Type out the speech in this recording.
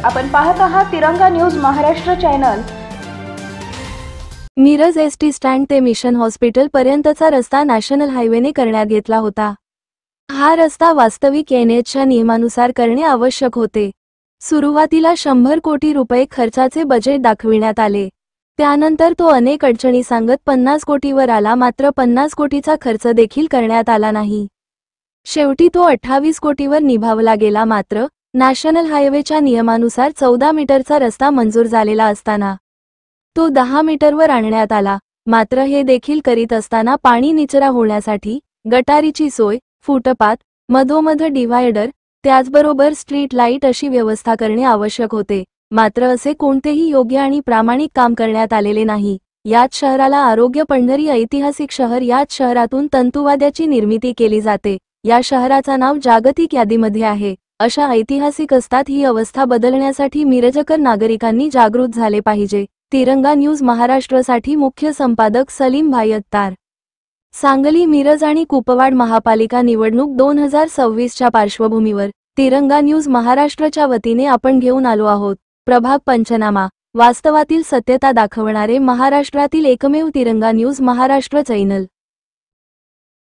आपण पाहत आहात तिरंगा news Maharashtra channel. Miraj ST stand ते मिशन हॉस्पिटल पर्यंतचा रस्ता नॅशनल हायवेने करण्यात घेतला होता। हा रस्ता वास्तविक NHच्या नियमानुसार करणे आवश्यक होते। सुरुवातीला 100 कोटी रुपये खर्चाचे बजेट दाखविण्यात आले, त्यानंतर तो अनेक अडचणी सांगत 50 कोटीवर आला, मात्र 50 कोटीचा खर्च देखील करण्यात आला नाही। शेवटी तो 28 कोटीवर निभावला गेला। मात्र नॅशनल हायवेच्या नियमानुसार 14 मीटरचा रस्ता मंजूर झालेला असताना तो 10 मीटरवर आणण्यात आला। मात्र हे देखील करीत असताना पाणी निचरा होण्यासाठी गटारीची सोय, फुटपाथ, मधोमध डिव्हायडर, त्याचबरोबर स्ट्रीट लाईट अशी व्यवस्था करणे आवश्यक होते। मात्र असे कोणतेही योग्य आणि प्रामाणिक काम करण्यात आलेले नाही। याच शहराला आरोग्य पंढरी ऐतिहासिक शहर, याच शहरातून तंतुवाद्याची निर्मिती केली जाते। या शहराचा नाव जागतिक यादीमध्ये आहे। अशा ऐतिहासिक असतात ही अवस्था बदलण्यासाठी मिरजकर नागरिकांनी जागृत झाले पाहिजे। तिरंगा न्यूज महाराष्ट्रसाठी मुख्य संपादक सलीम भाई अत्तार। सांगली, मिरज आणि कुपवाड महापालिका निवडणूक 2026च्या पार्श्वभूमीवर तिरंगा न्यूज महाराष्ट्रच्या वतीने आपण घेऊन आलो आहोत प्रभाग पंचनामा। वास्तवातील सत्यता दाखवणारे महाराष्ट्रातील एकमेव तिरंगा न्यूज महाराष्ट्र चॅनल।